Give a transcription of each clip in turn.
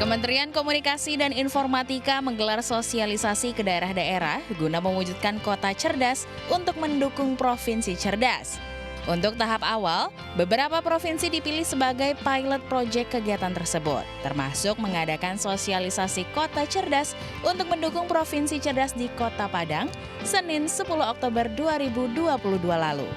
Kementerian Komunikasi dan Informatika menggelar sosialisasi ke daerah-daerah guna mewujudkan kota cerdas untuk mendukung provinsi cerdas. Untuk tahap awal, beberapa provinsi dipilih sebagai pilot project kegiatan tersebut, termasuk mengadakan sosialisasi kota cerdas untuk mendukung provinsi cerdas di Kota Padang, Senin 10 Oktober 2022 lalu.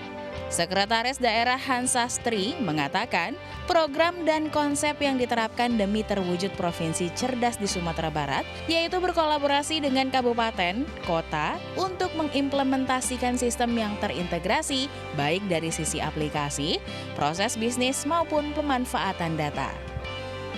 Sekretaris Daerah Hans Sastri mengatakan, program dan konsep yang diterapkan demi terwujud provinsi cerdas di Sumatera Barat, yaitu berkolaborasi dengan kabupaten, kota, untuk mengimplementasikan sistem yang terintegrasi, baik dari sisi aplikasi, proses bisnis maupun pemanfaatan data.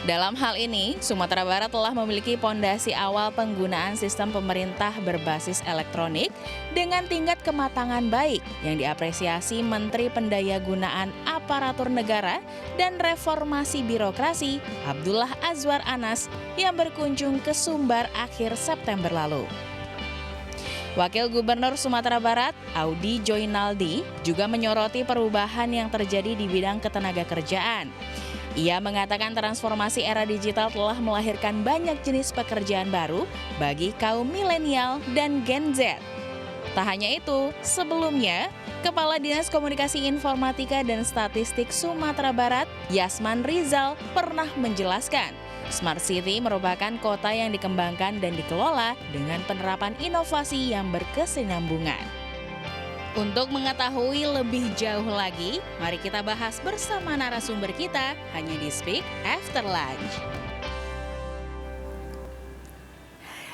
Dalam hal ini, Sumatera Barat telah memiliki pondasi awal penggunaan sistem pemerintah berbasis elektronik dengan tingkat kematangan baik yang diapresiasi Menteri Pendayagunaan Aparatur Negara dan Reformasi Birokrasi Abdullah Azwar Anas yang berkunjung ke Sumbar akhir September lalu. Wakil Gubernur Sumatera Barat, Audi Joinaldi, juga menyoroti perubahan yang terjadi di bidang ketenagakerjaan. Ia mengatakan transformasi era digital telah melahirkan banyak jenis pekerjaan baru bagi kaum milenial dan Gen Z. Tak hanya itu, sebelumnya, Kepala Dinas Komunikasi Informatika dan Statistik Sumatera Barat, Yasman Rizal, pernah menjelaskan, Smart City merupakan kota yang dikembangkan dan dikelola dengan penerapan inovasi yang berkesinambungan. Untuk mengetahui lebih jauh lagi, mari kita bahas bersama narasumber kita hanya di Speak After Lunch.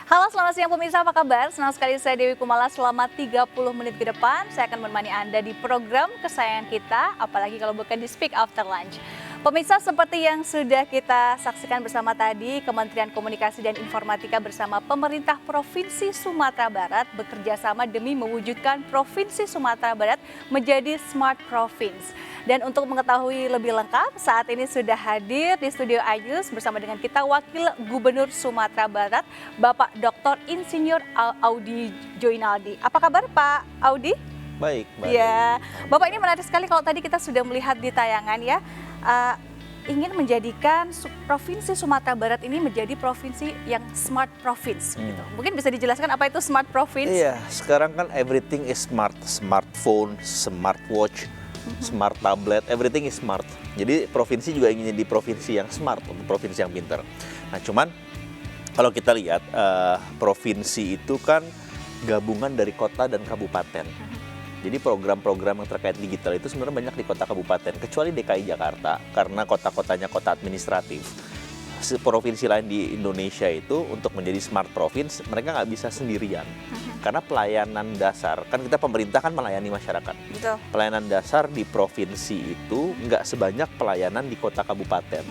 Halo, selamat siang pemirsa, apa kabar? Senang sekali saya Dewi Kumala selama 30 menit ke depan. Saya akan menemani Anda di program kesayangan kita, apalagi kalau bukan di Speak After Lunch. Pemirsa, seperti yang sudah kita saksikan bersama tadi, Kementerian Komunikasi dan Informatika bersama pemerintah Provinsi Sumatera Barat bekerja sama demi mewujudkan Provinsi Sumatera Barat menjadi Smart Province. Dan untuk mengetahui lebih lengkap, saat ini sudah hadir di studio Ayus bersama dengan kita Wakil Gubernur Sumatera Barat, Bapak Dr. Insinyur Audi Joinaldi. Apa kabar Pak Audi? Baik, Mbak. Ya, Bapak, ini menarik sekali kalau tadi kita sudah melihat di tayangan ya. Ingin menjadikan Provinsi Sumatera Barat ini menjadi provinsi yang smart province. Gitu. Mungkin bisa dijelaskan apa itu smart province? Iya, sekarang kan everything is smart. Smartphone, smartwatch, smart tablet, everything is smart. Jadi provinsi juga ingin jadi provinsi yang smart, provinsi yang pintar. Nah cuman kalau kita lihat provinsi itu kan gabungan dari kota dan kabupaten. Jadi program-program yang terkait digital itu sebenarnya banyak di kota kabupaten, kecuali DKI Jakarta, karena kota-kotanya kota administratif. Provinsi lain di Indonesia itu untuk menjadi smart province, mereka nggak bisa sendirian. Karena pelayanan dasar, kan kita pemerintah kan melayani masyarakat. Betul. Pelayanan dasar di provinsi itu nggak sebanyak pelayanan di kota kabupaten.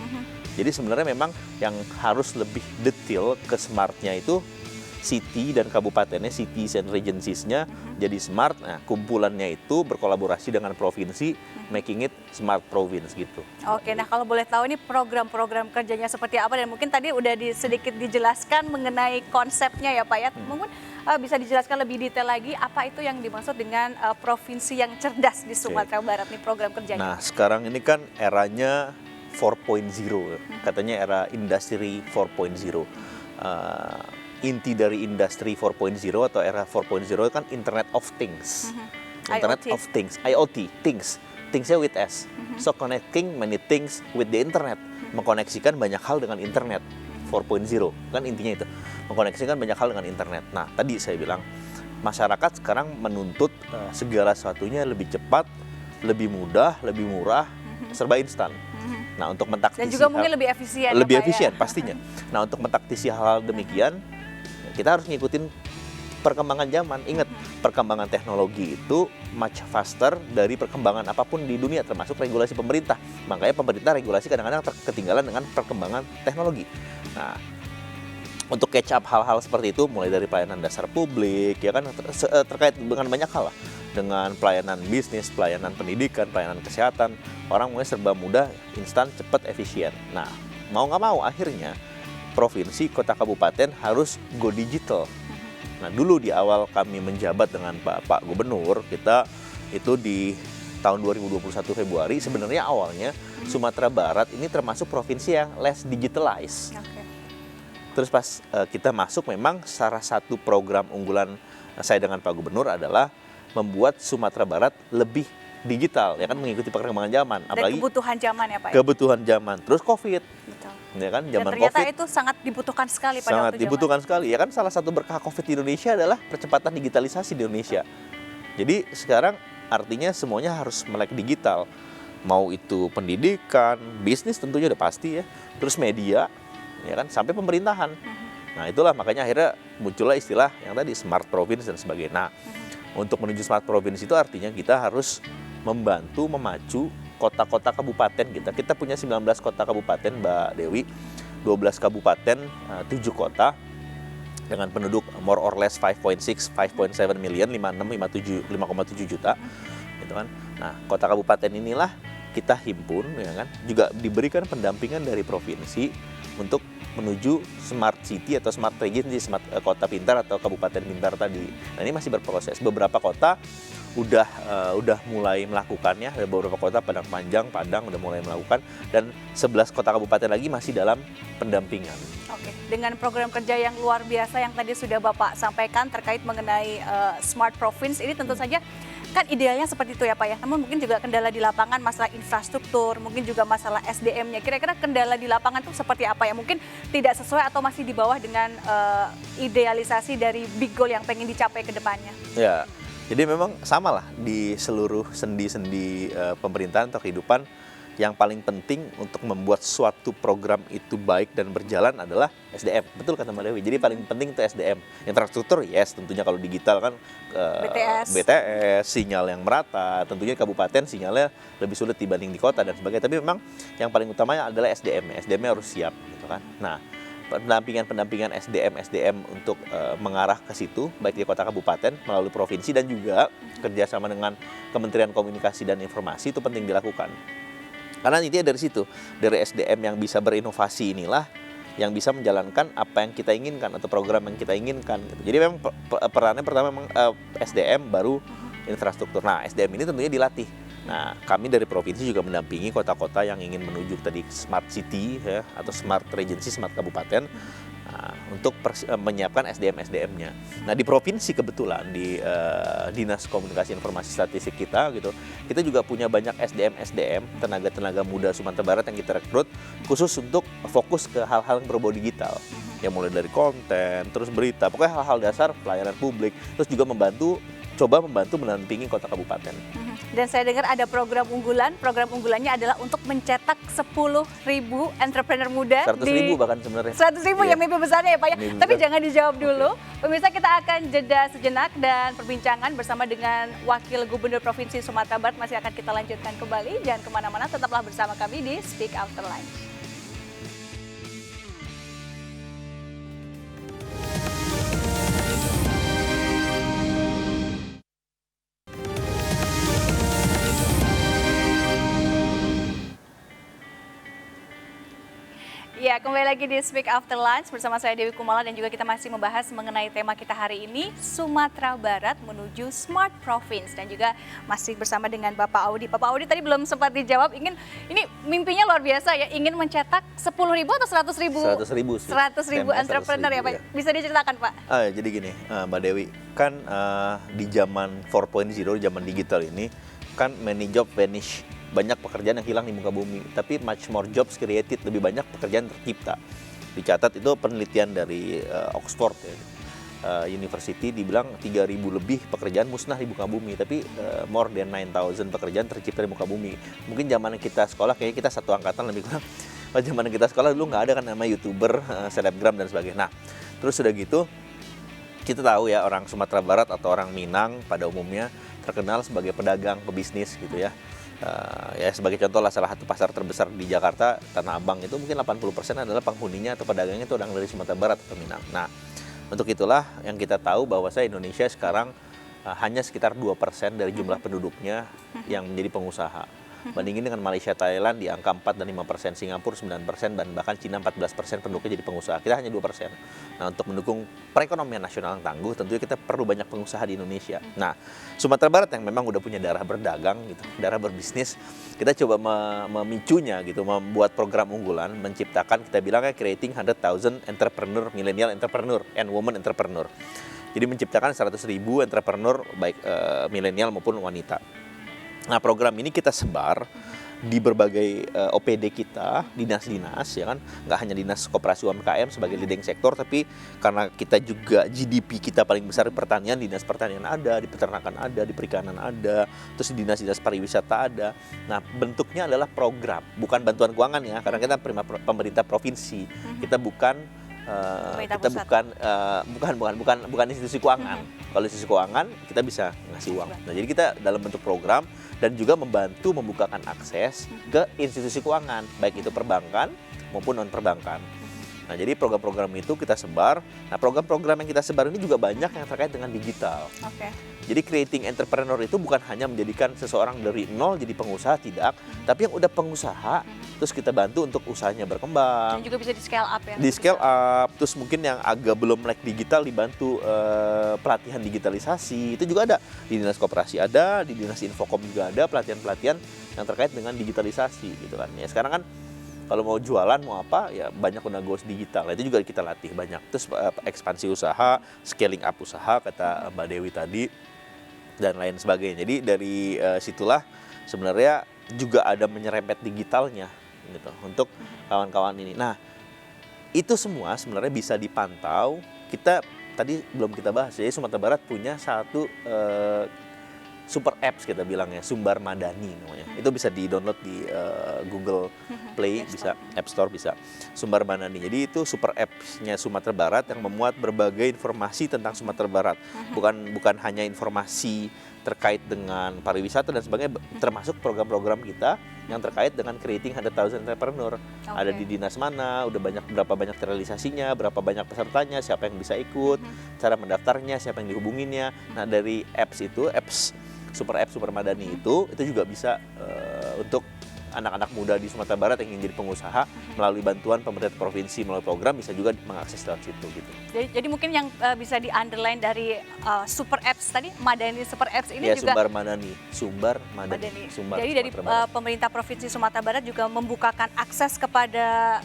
Jadi sebenarnya memang yang harus lebih detail ke smartnya itu city dan kabupatennya, cities and regencies-nya jadi smart. Nah, kumpulannya itu berkolaborasi dengan provinsi, making it smart province gitu. Oke, nah kalau boleh tahu ini program-program kerjanya seperti apa, dan mungkin tadi udah sedikit dijelaskan mengenai konsepnya ya Pak ya. Mungkin bisa dijelaskan lebih detail lagi apa itu yang dimaksud dengan provinsi yang cerdas di Sumatera Barat nih program kerjanya. Nah, sekarang ini kan eranya 4.0, katanya era industri 4.0. Inti dari industri 4.0 atau era 4.0 kan Internet of Things. Internet IoT. of Things, IoT, things. Thingsnya with S. So connecting many things with the internet. Mengkoneksikan banyak hal dengan internet. 4.0 kan intinya itu. Mengkoneksikan banyak hal dengan internet. Nah, tadi saya bilang masyarakat sekarang menuntut segala sesuatunya lebih cepat, lebih mudah, lebih murah, serba instan. Nah, untuk mentaktisi dan juga mungkin lebih efisien. Lebih ya, Pak, efisien ya? pastinya. Nah, untuk mentaktisi hal demikian, kita harus ngikutin perkembangan zaman. Ingat, perkembangan teknologi itu much faster dari perkembangan apapun di dunia, termasuk regulasi pemerintah. Makanya pemerintah regulasi kadang-kadang ketinggalan dengan perkembangan teknologi. Nah, untuk catch up hal-hal seperti itu, mulai dari pelayanan dasar publik, ya kan, terkait dengan banyak hal lah. Dengan pelayanan bisnis, pelayanan pendidikan, pelayanan kesehatan, orang mulai serba mudah, instan, cepat, efisien. Nah, mau nggak mau akhirnya provinsi, kota, kabupaten harus go digital. Nah, dulu di awal kami menjabat dengan Pak Gubernur, kita itu di tahun 2021 Februari, sebenarnya awalnya Sumatera Barat ini termasuk provinsi yang less digitalized. Terus pas kita masuk, memang salah satu program unggulan saya dengan Pak Gubernur adalah membuat Sumatera Barat lebih digital, ya kan, mengikuti perkembangan zaman. Dan kebutuhan zaman ya Pak? Kebutuhan zaman. Terus COVID, Betul. ya kan, Dan zaman ternyata COVID. itu sangat dibutuhkan sekali pada Sangat waktu dibutuhkan sekali, ya kan, salah satu berkah COVID di Indonesia adalah percepatan digitalisasi di Indonesia. Jadi sekarang artinya semuanya harus melek digital. Mau itu pendidikan, bisnis tentunya udah pasti ya, terus media, ya kan, sampai pemerintahan. Nah itulah makanya akhirnya muncullah istilah yang tadi smart province dan sebagainya. Nah, untuk menuju smart province itu artinya kita harus membantu memacu kota-kota kabupaten kita. Kita punya 19 kota kabupaten, Mbak Dewi, 12 kabupaten, 7 kota dengan penduduk more or less 5.6, 5.7 million, 56, 5,7 juta, gitu kan. Nah, kota kabupaten inilah kita himpun, ya kan, juga diberikan pendampingan dari provinsi untuk menuju smart city atau smart region, smart kota pintar atau kabupaten pintar tadi. Nah, ini masih berproses. Beberapa kota udah mulai melakukannya, ada beberapa kota Padang udah mulai melakukan, dan 11 kota kabupaten lagi masih dalam pendampingan. Oke, dengan program kerja yang luar biasa yang tadi sudah Bapak sampaikan terkait mengenai Smart Province ini, tentu saja kan idealnya seperti itu ya Pak ya. Namun mungkin juga kendala di lapangan, masalah infrastruktur, mungkin juga masalah SDM-nya. Kira-kira kendala di lapangan itu seperti apa ya? Mungkin tidak sesuai atau masih di bawah dengan idealisasi dari big goal yang pengen dicapai ke depannya. Ya, jadi memang sama lah di seluruh sendi-sendi pemerintahan atau kehidupan. Yang paling penting untuk membuat suatu program itu baik dan berjalan adalah SDM. Betul kata Mbak Dewi. Jadi paling penting itu SDM. Infrastruktur, yes, tentunya kalau digital kan BTS, sinyal yang merata. Tentunya kabupaten sinyalnya lebih sulit dibanding di kota dan sebagainya. Tapi memang yang paling utamanya adalah SDM. SDM-nya harus siap, gitu kan. Nah, pendampingan SDM untuk mengarah ke situ, baik di kota kabupaten melalui provinsi dan juga kerjasama dengan Kementerian Komunikasi dan Informasi itu penting dilakukan. Karena intinya dari situ, dari SDM yang bisa berinovasi inilah yang bisa menjalankan apa yang kita inginkan atau program yang kita inginkan. Gitu. Jadi memang perannya pertama memang SDM, baru infrastruktur. Nah, SDM ini tentunya dilatih. Nah, kami dari provinsi juga mendampingi kota-kota yang ingin menuju tadi smart city ya, atau smart regency, smart kabupaten. Nah, untuk menyiapkan SDM-SDM-nya. Nah, di provinsi kebetulan di Dinas Komunikasi Informasi Statistik kita gitu, kita juga punya banyak SDM-SDM, tenaga-tenaga muda Sumatera Barat yang kita rekrut khusus untuk fokus ke hal-hal yang berbau digital. Ya mulai dari konten, terus berita, pokoknya hal-hal dasar pelayanan publik, terus juga coba membantu mendampingi kota kabupaten. Dan saya dengar ada program unggulannya adalah untuk mencetak 10.000 entrepreneur muda. 100.000 bahkan sebenarnya. 100.000 ya mimpi besarnya ya Pak ya. Mimpi Tapi besar. jangan dijawab dulu. Pemirsa, kita akan jeda sejenak dan perbincangan bersama dengan Wakil Gubernur Provinsi Sumatera Barat masih akan kita lanjutkan kembali. Jangan kemana-mana, tetaplah bersama kami di Speak After Lunch. Ya, kembali lagi di Speak After Lunch bersama saya Dewi Kumala dan juga kita masih membahas mengenai tema kita hari ini, Sumatera Barat menuju Smart Province, dan juga masih bersama dengan Bapak Audi. Bapak Audi tadi belum sempat dijawab, ini mimpinya luar biasa ya, ingin mencetak 10.000 atau 100.000? 100.000 sih. 100.000 entrepreneur ya Pak. Ya. Bisa diceritakan Pak? Jadi gini, Mbak Dewi, kan di zaman 4.0, di zaman digital ini, kan many job vanish. Banyak pekerjaan yang hilang di muka bumi, tapi much more jobs created, lebih banyak pekerjaan tercipta. Dicatat itu penelitian dari Oxford ya, University, dibilang 3.000 lebih pekerjaan musnah di muka bumi, tapi more than 9,000 pekerjaan tercipta di muka bumi. Mungkin zaman kita sekolah, kayaknya kita satu angkatan lebih kurang. Pada zaman kita sekolah dulu nggak ada kan nama YouTuber, selebgram dan sebagainya. Nah, terus udah gitu, kita tahu ya, orang Sumatera Barat atau orang Minang pada umumnya terkenal sebagai pedagang, pebisnis gitu ya. Ya sebagai contoh lah, salah satu pasar terbesar di Jakarta, Tanah Abang, itu mungkin 80% adalah penghuninya atau pedagangnya itu orang dari Sumatera Barat atau Minang. Nah, untuk itulah yang kita tahu bahwa Indonesia sekarang hanya sekitar 2% dari jumlah penduduknya yang menjadi pengusaha. Bandingin dengan Malaysia, Thailand di angka 4 dan 5%, Singapura 9%, dan bahkan Cina 14% penduduknya jadi pengusaha. Kita hanya 2%. Nah, untuk mendukung perekonomian nasional yang tangguh, tentunya kita perlu banyak pengusaha di Indonesia. Nah, Sumatera Barat yang memang udah punya darah berdagang gitu, darah berbisnis, kita coba memicunya gitu, membuat program unggulan, menciptakan, kita bilangnya creating 100,000 entrepreneur, millennial entrepreneur and women entrepreneur. Jadi menciptakan 100.000 entrepreneur baik milenial maupun wanita. Nah, program ini kita sebar di berbagai OPD kita, dinas-dinas, ya kan, nggak hanya dinas koperasi UMKM sebagai leading sektor, tapi karena kita juga GDP kita paling besar di pertanian, dinas pertanian ada, di peternakan ada, di perikanan ada, terus di dinas-dinas pariwisata ada. Nah, bentuknya adalah program, bukan bantuan keuangan ya, karena kita pemerintah provinsi, kita bukan bukan institusi keuangan. Kalau institusi keuangan kita bisa ngasih uang. Nah, jadi kita dalam bentuk program dan juga membantu membukakan akses ke institusi keuangan, baik itu perbankan maupun non perbankan. Nah, jadi program-program itu kita sebar. Nah, program-program yang kita sebar ini juga banyak yang terkait dengan digital. Oke. Jadi creating entrepreneur itu bukan hanya menjadikan seseorang dari nol jadi pengusaha, tidak. Tapi yang udah pengusaha, terus kita bantu untuk usahanya berkembang. Dan juga bisa di scale up ya? Di scale up, terus mungkin yang agak belum melek digital dibantu pelatihan digitalisasi. Itu juga ada. Di Dinas Koperasi ada, di Dinas Infokom juga ada pelatihan-pelatihan yang terkait dengan digitalisasi gitu kan. Ya, sekarang kan kalau mau jualan, mau apa, ya banyak udah goes digital. Itu juga kita latih banyak. Terus ekspansi usaha, scaling up usaha, kata Mbak Dewi tadi, dan lain sebagainya. Jadi dari situlah sebenarnya juga ada menyerempet digitalnya gitu untuk kawan-kawan ini. Nah, itu semua sebenarnya bisa dipantau. Kita tadi belum kita bahas, jadi Sumatera Barat punya satu super apps kita bilangnya, Sumbar Madani namanya. Itu bisa di-download di Google Play, bisa App Store, bisa Sumbar Madani. Jadi itu super apps-nya Sumatera Barat yang memuat berbagai informasi tentang Sumatera Barat. Bukan hanya informasi terkait dengan pariwisata dan sebagainya, termasuk program-program kita yang terkait dengan creating 100,000 entrepreneur. Ada di dinas mana, udah berapa banyak terrealisasinya, berapa banyak pesertanya, siapa yang bisa ikut, cara mendaftarnya, siapa yang dihubunginnya. Nah, dari apps itu, Super App Sumber Madani itu juga bisa untuk anak-anak muda di Sumatera Barat yang ingin jadi pengusaha melalui bantuan pemerintah provinsi melalui program bisa juga mengakses lewat situ gitu. Jadi mungkin yang bisa di underline dari Super Apps tadi, Madani Super Apps ini ya, juga Sumber Madani. Jadi dari pemerintah provinsi Sumatera Barat juga membukakan akses kepada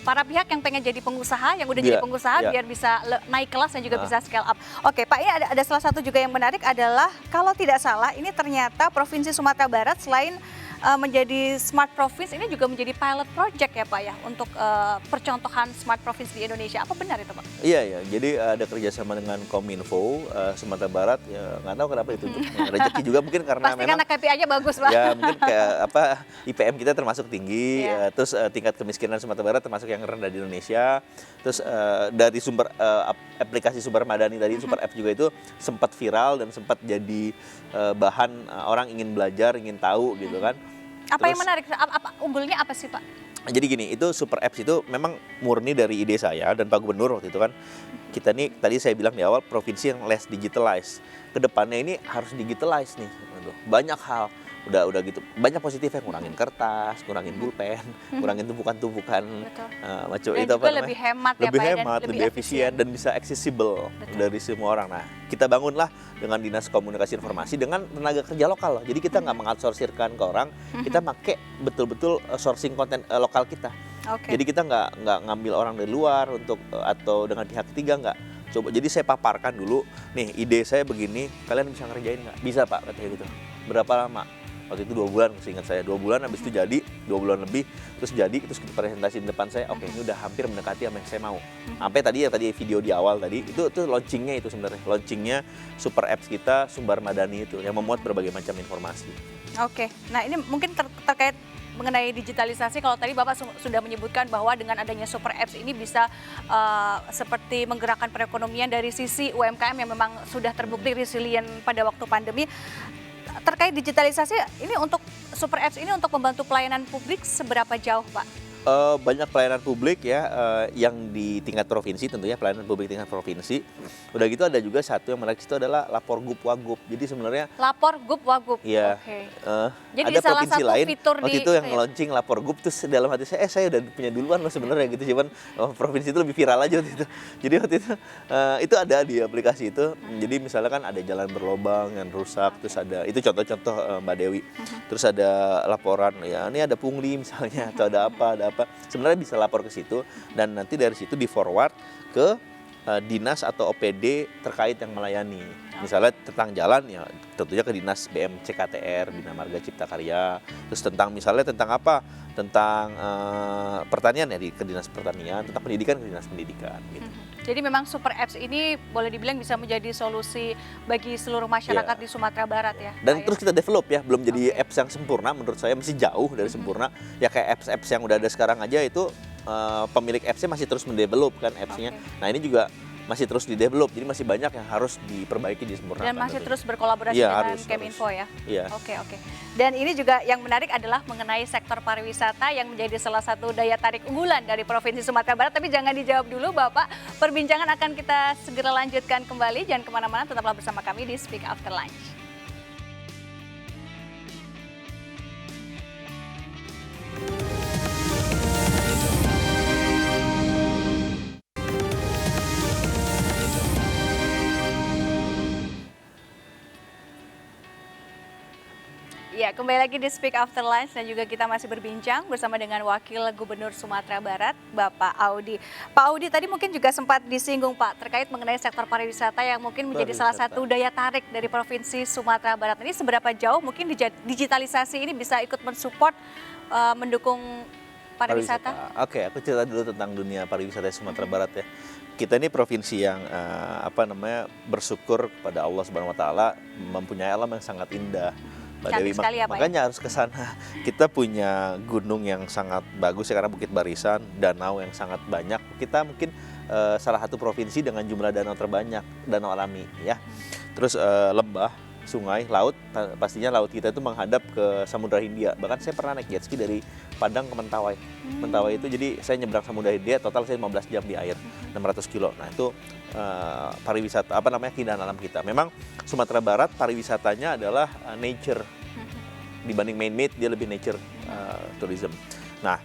para pihak yang pengen jadi pengusaha, yang udah jadi pengusaha biar bisa naik kelas dan juga bisa scale up. Oke, Pak, ini ada salah satu juga yang menarik adalah kalau tidak salah ini ternyata Provinsi Sumatera Barat selain menjadi Smart Province ini juga menjadi pilot project ya Pak ya untuk percontohan Smart Province di Indonesia. Apa benar itu Pak? Iya, jadi ada kerjasama dengan Kominfo Sumatera Barat, ya nggak tahu kenapa itu rezeki juga mungkin karena pasti memang karena KPI-nya bagus Pak. Ya mungkin kayak IPM kita termasuk tinggi, terus tingkat kemiskinan Sumatera Barat termasuk yang rendah di Indonesia. Terus dari sumber aplikasi Sumber Madani tadi, Super App juga itu sempat viral dan sempat jadi bahan orang ingin belajar, ingin tahu gitu kan. Apa yang menarik? Unggulnya apa sih Pak? Jadi gini, itu Super Apps itu memang murni dari ide saya dan Pak Gubernur waktu itu kan. Kita nih tadi saya bilang di awal provinsi yang less digitalized. Kedepannya ini harus digitalize nih. Banyak hal. Udah gitu. Banyak positifnya, ngurangin kertas, ngurangin pulpen, ngurangin tumpukan-tumpukan macam itu apa namanya? Lebih hemat lebih ya Pak, hemat, dan lebih efisien dan bisa accessible dari semua orang. Nah, kita bangunlah dengan Dinas Komunikasi Informasi dengan tenaga kerja lokal loh. Jadi kita nggak mengoutsourcingkan ke orang, kita pakai betul-betul sourcing konten lokal kita. Jadi kita nggak ngambil orang dari luar untuk atau dengan pihak ketiga, nggak. Coba, jadi saya paparkan dulu, nih ide saya begini, kalian bisa ngerjain nggak? Bisa Pak, katanya gitu. Berapa lama? Waktu itu 2 bulan, seingat saya 2 bulan, habis itu jadi 2 bulan lebih, terus kita presentasi di depan saya, oke, ini udah hampir mendekati apa yang saya mau. Sampai tadi video di awal tadi, itu launchingnya itu sebenarnya, launchingnya Super Apps kita, Sumber Madani itu, yang memuat berbagai macam informasi. Oke, nah ini mungkin terkait mengenai digitalisasi, kalau tadi Bapak sudah menyebutkan bahwa dengan adanya Super Apps ini bisa seperti menggerakkan perekonomian dari sisi UMKM yang memang sudah terbukti resilient pada waktu pandemi. Terkait digitalisasi ini untuk Super Apps ini untuk membantu pelayanan publik seberapa jauh Pak? Banyak pelayanan publik ya, yang di tingkat provinsi tentunya pelayanan publik tingkat provinsi. Udah gitu ada juga satu yang menarik itu adalah lapor Gub Wagub. Jadi sebenarnya Lapor Gub Wagub. ya Oke. ada Jadi di salah provinsi satu lain fitur waktu di itu yang launching lapor Gub, terus dalam hati saya udah punya duluan loh sebenarnya gitu, cuman provinsi itu lebih viral aja waktu itu. Jadi waktu itu ada di aplikasi itu. Jadi misalnya kan ada jalan berlobang yang rusak, terus ada itu contoh-contoh Mbak Dewi. Terus ada laporan ya ini ada pungli misalnya atau ada apa. Sebenarnya bisa lapor ke situ dan nanti dari situ di forward ke dinas atau OPD terkait yang melayani. Misalnya tentang jalan ya tentunya ke dinas BMCKTR, Bina Marga Cipta Karya. Terus misalnya tentang apa? Tentang pertanian ya ke dinas pertanian, tentang pendidikan ke dinas pendidikan gitu. Jadi memang Super Apps ini boleh dibilang bisa menjadi solusi bagi seluruh masyarakat di Sumatera Barat ya. Dan Pak, terus kita develop ya, belum jadi apps yang sempurna, menurut saya masih jauh dari sempurna. Ya kayak apps-apps yang udah ada sekarang aja itu pemilik apps-nya masih terus mendevelop kan apps-nya. Nah ini juga masih terus didevelop, jadi masih banyak yang harus diperbaiki, disempurnakan. Dan masih terus berkolaborasi ya, dengan Keminfo ya. Iya. Oke. Dan ini juga yang menarik adalah mengenai sektor pariwisata yang menjadi salah satu daya tarik unggulan dari Provinsi Sumatera Barat. Tapi jangan dijawab dulu Bapak, perbincangan akan kita segera lanjutkan kembali. Jangan kemana-mana, tetaplah bersama kami di Speak After Lunch. Ya, kembali lagi di Speak After Lunch dan juga kita masih berbincang bersama dengan Wakil Gubernur Sumatera Barat, Bapak Audi. Pak Audi tadi mungkin juga sempat disinggung Pak terkait mengenai sektor pariwisata yang mungkin menjadi salah satu daya tarik dari Provinsi Sumatera Barat. Ini seberapa jauh mungkin digitalisasi ini bisa ikut mensupport, mendukung pariwisata? Oke, aku cerita dulu tentang dunia pariwisata Sumatera Barat ya. Kita ini provinsi yang bersyukur kepada Allah Subhanahu wa taala mempunyai alam yang sangat indah. Mbak Dewi, makanya harus ke sana. Kita punya gunung yang sangat bagus ya karena Bukit Barisan, danau yang sangat banyak. Kita mungkin salah satu provinsi dengan jumlah danau terbanyak, danau alami ya. Terus lembah, sungai, laut, pastinya laut kita itu menghadap ke Samudra Hindia. Bahkan saya pernah naik jet ski dari Padang ke Mentawai. Mentawai itu jadi saya nyebrang Samudra Hindia, total saya 15 jam di air, 600 kilo. Nah itu pariwisata, keindahan alam kita. Memang Sumatera Barat pariwisatanya adalah nature. Dibanding man-made, dia lebih nature tourism. Nah,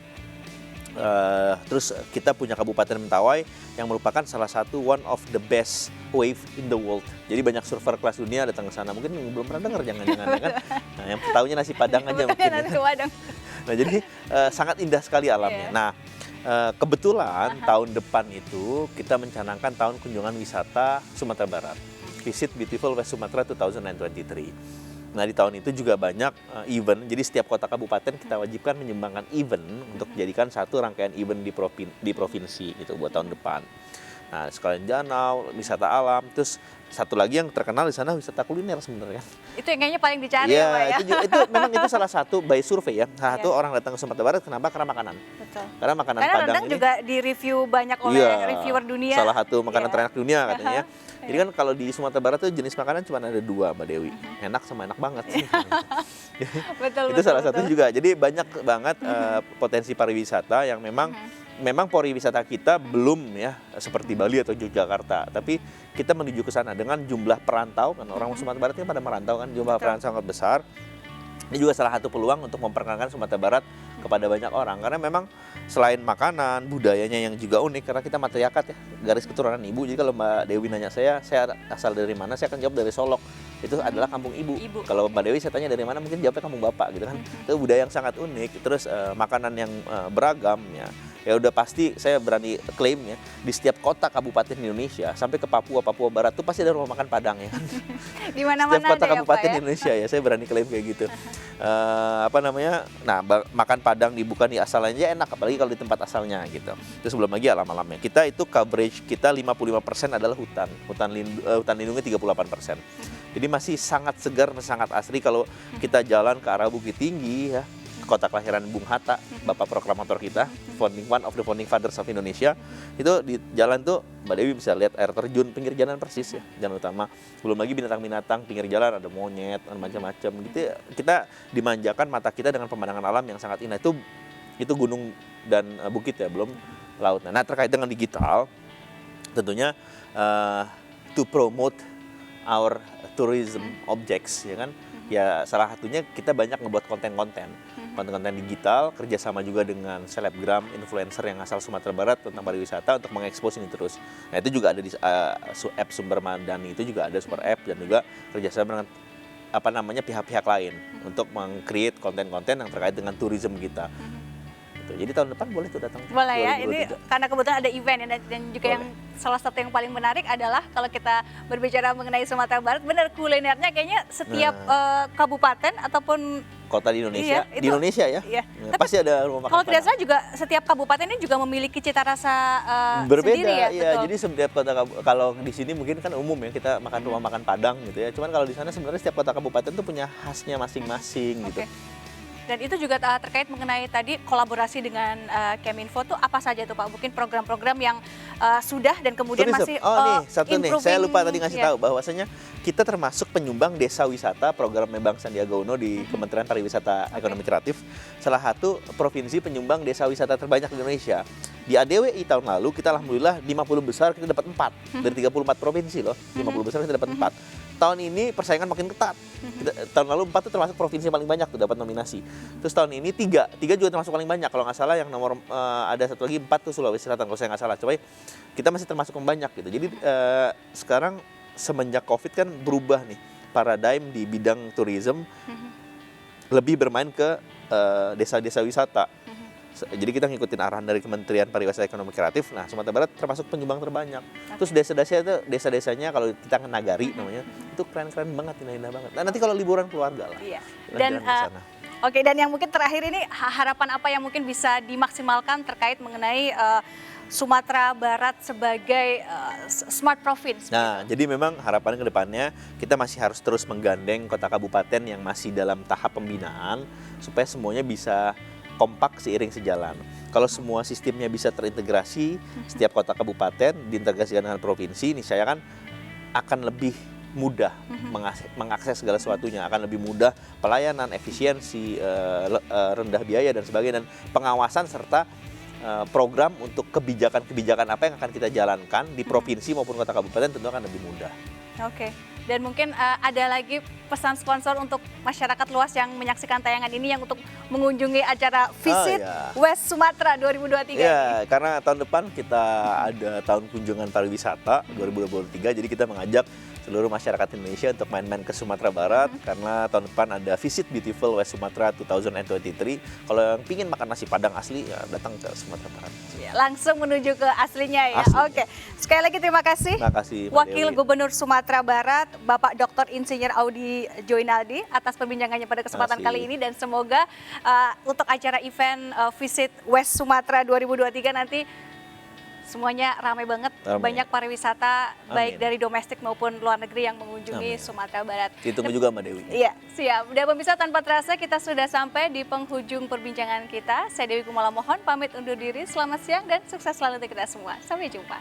terus kita punya Kabupaten Mentawai yang merupakan salah satu one of the best wave in the world. Jadi banyak surfer kelas dunia datang ke sana. Mungkin belum pernah dengar jangan-jangan ya kan. Nah, yang tahunya nasi Padang aja mungkin. Ya. Nah, jadi sangat indah sekali alamnya. Nah, kebetulan tahun depan itu kita mencanangkan tahun kunjungan wisata Sumatera Barat. Visit Beautiful West Sumatra 2023. Nah di tahun itu juga banyak event, jadi setiap kota kabupaten kita wajibkan menyumbangkan event untuk jadikan satu rangkaian event di provinsi gitu buat tahun depan. Nah sekalian danau, wisata alam, terus satu lagi yang terkenal di sana wisata kuliner sebenarnya. Itu yang kayaknya paling dicari ya Pak ya? Itu memang itu salah satu by survei ya. Salah satu orang datang ke Sumatera Barat kenapa? Karena makanan. Betul. Karena makanan Padang rendang ini juga di-review banyak oleh reviewer dunia. Salah satu makanan terenak dunia katanya. Jadi kan kalau di Sumatera Barat tuh jenis makanan cuma ada 2 Mbak Dewi. Enak sama enak banget sih. Itu salah satu juga. Jadi banyak banget potensi pariwisata yang memang pariwisata kita belum ya seperti Bali atau Yogyakarta, tapi kita menuju ke sana dengan jumlah perantau kan orang Sumatera Barat ini pada merantau kan, jumlah perantau sangat besar. Ini juga salah satu peluang untuk memperkenalkan Sumatera Barat kepada banyak orang karena memang selain makanan, budayanya yang juga unik karena kita matriarkat ya, garis keturunan ibu. Jadi kalau Mbak Dewi nanya saya asal dari mana, saya akan jawab dari Solok. Itu adalah kampung ibu. Kalau Mbak Dewi saya tanya dari mana, mungkin jawabnya kampung bapak gitu kan. Itu budaya yang sangat unik, terus makanan yang beragam ya. Ya udah pasti saya berani klaim ya di setiap kota kabupaten di Indonesia sampai ke Papua Barat tuh pasti ada rumah makan Padang ya kan. Di mana-mana setiap kota ada kabupaten ya, di Indonesia ya saya berani klaim kayak gitu. Nah makan Padang dibuka nih asalnya enak apalagi kalau di tempat asalnya gitu. Terus belum lagi alam-alamnya. Kita itu coverage kita 55% adalah hutan lindungnya 38%. Jadi masih sangat segar, sangat asri kalau kita jalan ke arah Bukit Tinggi ya. Kota kelahiran Bung Hatta, Bapak Proklamator kita, one of the founding fathers of Indonesia. Itu di jalan tuh Mbak Dewi bisa lihat air terjun pinggir jalan persis ya, jalan utama. Belum lagi binatang-binatang pinggir jalan ada monyet, macam-macam gitu. Kita dimanjakan mata kita dengan pemandangan alam yang sangat indah. Itu Gunung dan bukit ya, belum laut. Nah, terkait dengan digital, tentunya to promote our tourism objects, ya kan? Ya salah satunya kita banyak ngebuat konten-konten digital, kerjasama juga dengan selebgram, influencer yang asal Sumatera Barat tentang pariwisata untuk mengekspos ini terus. Nah itu juga ada di app Sumber Madani, itu juga ada super app, dan juga kerjasama dengan pihak-pihak lain untuk meng-create konten-konten yang terkait dengan tourism kita. Jadi tahun depan boleh tuh datang. Boleh ya, ini karena kebetulan ada event ya, dan juga yang salah satu yang paling menarik adalah kalau kita berbicara mengenai Sumatera Barat, benar kulinernya kayaknya setiap kabupaten ataupun kota di Indonesia, iya, di Indonesia ya, iya. Pasti ada rumah makan. Kalau tidak salah juga setiap kabupaten ini juga memiliki cita rasa berbeda sendiri ya. Iya, jadi setiap kota, kalau di sini mungkin kan umum ya kita makan rumah makan Padang gitu ya. Cuman kalau di sana sebenarnya setiap kota kabupaten tuh punya khasnya masing-masing gitu. Dan itu juga terkait mengenai tadi kolaborasi dengan Keminfo tuh apa saja tuh Pak? Mungkin program-program yang sudah dan kemudian Tourism. masih nih satu nih, saya lupa tadi ngasih ya. tahu bahwasanya kita termasuk penyumbang desa wisata program Bang Sandiaga Uno di Kementerian Pariwisata Ekonomi Kreatif. Salah satu provinsi penyumbang desa wisata terbanyak di Indonesia. Di ADWI tahun lalu kita alhamdulillah 50 besar kita dapat 4 dari 34 provinsi loh. 50 besar kita dapat 4. Tahun ini persaingan makin ketat. Tahun lalu 4 itu termasuk provinsi yang paling banyak tuh dapat nominasi. Terus tahun ini 3 juga termasuk paling banyak. Kalau nggak salah yang nomor ada satu lagi 4 tuh Sulawesi Selatan kalau saya nggak salah. Coba kita masih termasuk yang banyak gitu. Jadi sekarang semenjak Covid kan berubah nih paradigm di bidang tourism, lebih bermain ke desa-desa wisata. Jadi kita ngikutin arahan dari Kementerian Pariwisata Ekonomi Kreatif. Nah, Sumatera Barat termasuk penyumbang terbanyak. Terus desa-desanya kalau kita ke Nagari namanya, itu keren-keren banget, indah-indah banget. Nah, nanti kalau liburan keluarga lah. Iya. Dan Oke, dan yang mungkin terakhir ini harapan apa yang mungkin bisa dimaksimalkan terkait mengenai Sumatera Barat sebagai smart province? Nah, jadi memang harapan ke depannya kita masih harus terus menggandeng kota kabupaten yang masih dalam tahap pembinaan supaya semuanya bisa kompak seiring sejalan. Kalau semua sistemnya bisa terintegrasi, setiap kota kabupaten diintegrasikan dengan provinsi, ini saya kan akan lebih mudah mengakses segala sesuatunya, akan lebih mudah pelayanan, efisiensi, rendah biaya dan sebagainya, dan pengawasan serta program untuk kebijakan-kebijakan apa yang akan kita jalankan di provinsi maupun kota kabupaten tentu akan lebih mudah. Oke. Dan mungkin ada lagi pesan sponsor untuk masyarakat luas yang menyaksikan tayangan ini yang untuk mengunjungi acara Visit West Sumatera 2023 ya, karena tahun depan kita ada tahun kunjungan pariwisata 2023, jadi kita mengajak seluruh masyarakat Indonesia untuk main-main ke Sumatera Barat karena tahun depan ada Visit Beautiful West Sumatera 2023. Kalau yang pingin makan nasi Padang asli ya datang ke Sumatera Barat. Ya, langsung menuju ke aslinya ya. Asli. Oke. Sekali lagi terima kasih. Terima kasih Wakil Gubernur Sumatera Barat Bapak Dr. Insinyur Audi Joinaldi atas perbincangannya pada kesempatan kali ini, dan semoga untuk acara event Visit West Sumatera 2023 nanti semuanya ramai banget, banyak pariwisata baik dari domestik maupun luar negeri yang mengunjungi Sumatera Barat. Ditunggu juga Mbak Dewi. Iya, siap. Dan pemirsa, tanpa terasa kita sudah sampai di penghujung perbincangan kita. Saya Dewi Kumala mohon pamit undur diri. Selamat siang dan sukses selalu untuk kita semua. Sampai jumpa.